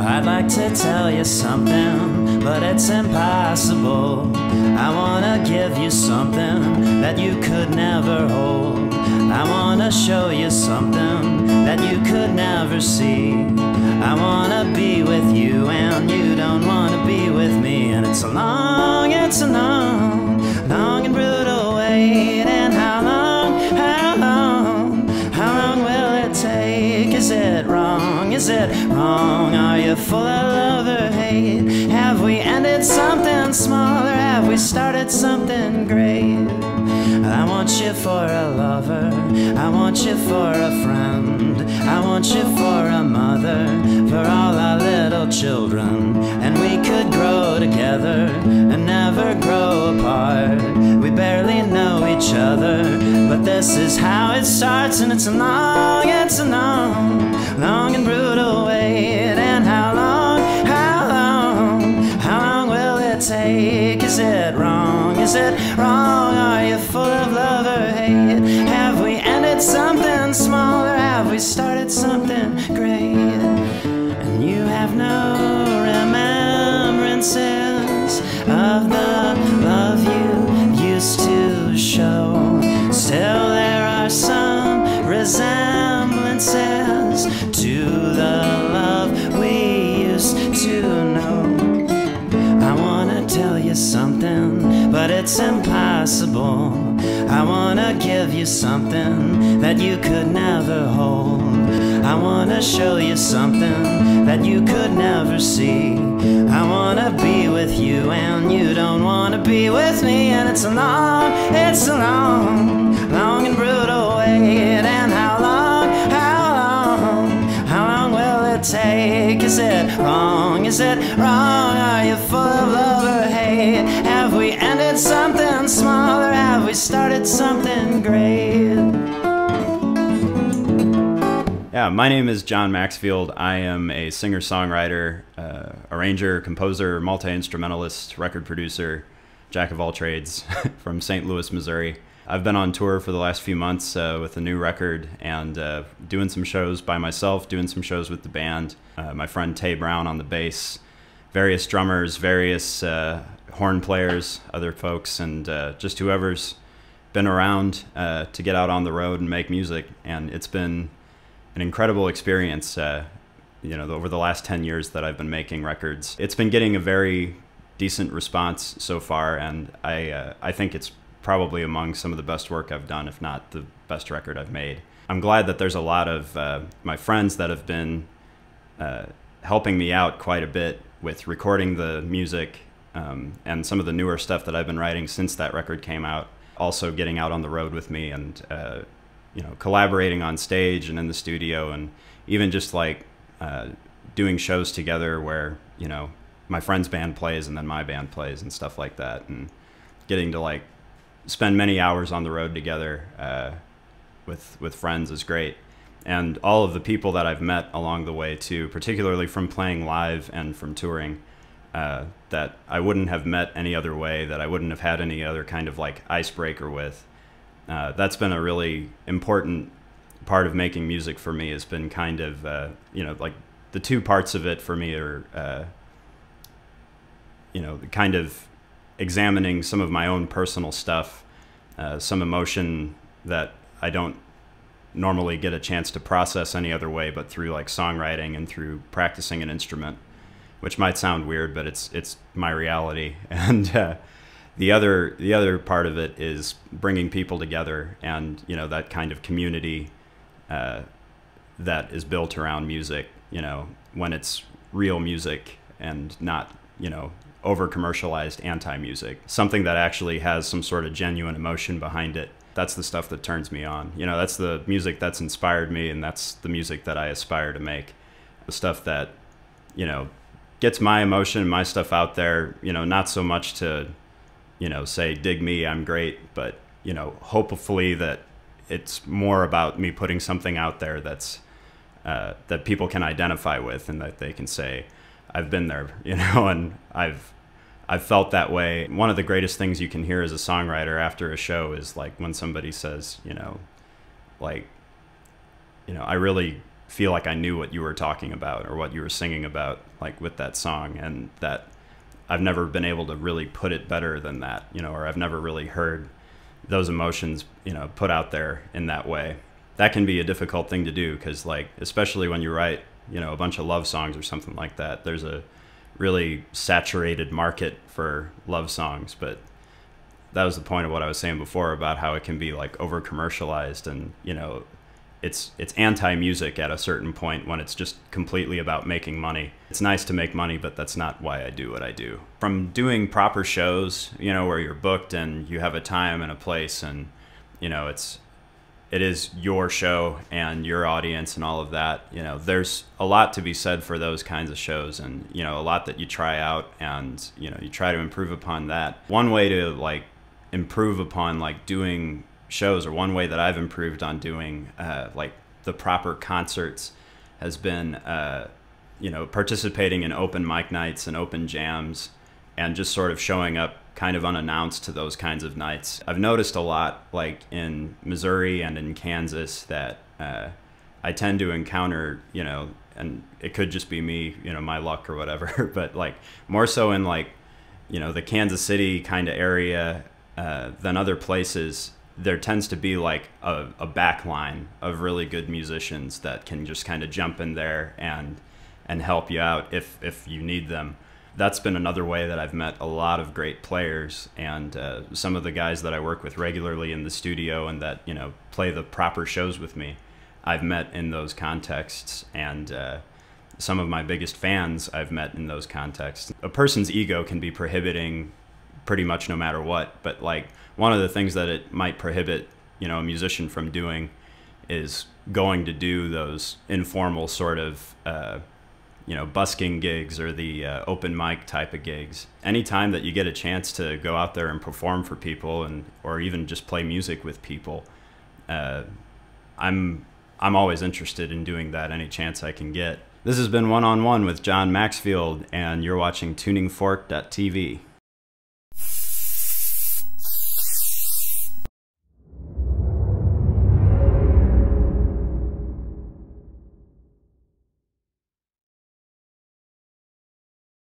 I'd like to tell you something, but it's impossible. I wanna give you something that you could never hold. I wanna show you something that you could never see. I wanna be with you and you don't wanna be with me. And it's a long and brutal wait. And how long will it take? Is it wrong? Is it wrong? Are you full of love or hate? Have we ended something small or have we started something great? I want you for a lover, I want you for a friend, I want you for a mother, for all our little children. And we could grow together and never grow apart. We barely know each other, but this is how it starts. And it's a long and brutal wait. And how long will it take? Is it wrong? Is it wrong? Are you full of love or hate? Have we ended something small or have we started something great? And you have no remembrances of the love you used to show. Still there are some resemblances to the love we used to know. I wanna tell you something, but it's impossible. I wanna give you something that you could never hold. I wanna show you something that you could never see. I wanna be with you and you don't wanna be with me. And it's a long and brutal wait. And how long will it take? Is it wrong? Is it wrong? Are you full of love or hate? Have we ended something small or have we started something great? Yeah, my name is John Maxfield. I am a singer-songwriter, arranger, composer, multi-instrumentalist, record producer, jack of all trades from St. Louis, Missouri. I've been on tour for the last few months with a new record and doing some shows by myself, doing some shows with the band. My friend Tay Brown on the bass, various drummers, various horn players, other folks, and just whoever's been around to get out on the road and make music. And it's been an incredible experience, you know, over the last 10 years that I've been making records. It's been getting a very decent response so far, and I think it's probably among some of the best work I've done, if not the best record I've made. I'm glad that there's a lot of my friends that have been helping me out quite a bit with recording the music and some of the newer stuff that I've been writing since that record came out. Also getting out on the road with me and you know, collaborating on stage and in the studio, and even just like doing shows together where, you know, my friend's band plays and then my band plays and stuff like that, and getting to like spend many hours on the road together with friends is great. And all of the people that I've met along the way too, particularly from playing live and from touring, that I wouldn't have met any other way, that I wouldn't have had any other kind of like icebreaker with. That's been a really important part of making music for me, has been kind of, you know, like the two parts of it for me are, you know, kind of examining some of my own personal stuff, some emotion that I don't normally get a chance to process any other way but through like songwriting and through practicing an instrument, which might sound weird, but it's my reality. And the other part of it is bringing people together, and you know, that kind of community that is built around music, you know, when it's real music and not, you know, over commercialized anti-music, something that actually has some sort of genuine emotion behind it. That's the stuff that turns me on. You know, that's the music that's inspired me, and that's the music that I aspire to make. The stuff that, you know, gets my emotion, my stuff out there, you know, not so much to, you know, say, dig me, I'm great, but, you know, hopefully that it's more about me putting something out there that's, that people can identify with, and that they can say, I've been there, you know, and I've felt that way. One of the greatest things you can hear as a songwriter after a show is like when somebody says, you know, like, you know, I really feel like I knew what you were talking about or what you were singing about, like with that song, and that I've never been able to really put it better than that, you know, or I've never really heard those emotions, you know, put out there in that way. That can be a difficult thing to do because, like, especially when you write, you know, a bunch of love songs or something like that, there's a really saturated market for love songs. But that was the point of what I was saying before about how it can be like over commercialized, and, you know, it's anti-music at a certain point when it's just completely about making money. It's nice to make money, but that's not why I do what I do. From doing proper shows, you know, where you're booked and you have a time and a place, and, you know, it is your show and your audience and all of that, you know, there's a lot to be said for those kinds of shows, and, you know, a lot that you try out and, you know, you try to improve upon that. One way to, like, improve upon, like, doing shows, or one way that I've improved on doing like the proper concerts, has been you know, participating in open mic nights and open jams, and just sort of showing up kind of unannounced to those kinds of nights. I've noticed a lot, like in Missouri and in Kansas, that I tend to encounter, you know, and it could just be me, you know, my luck or whatever, but like more so in, like, you know, the Kansas City kind of area than other places. There tends to be like a back line of really good musicians that can just kind of jump in there and help you out if you need them. That's been another way that I've met a lot of great players, and some of the guys that I work with regularly in the studio and that, you know, play the proper shows with me, I've met in those contexts, and some of my biggest fans I've met in those contexts. A person's ego can be prohibiting pretty much no matter what, but like one of the things that it might prohibit, you know, a musician from doing is going to do those informal sort of you know, busking gigs or the open mic type of gigs. Anytime that you get a chance to go out there and perform for people, and or even just play music with people, I'm always interested in doing that any chance I can get. This has been One on One with John Maxfield, and you're watching tuningfork.tv.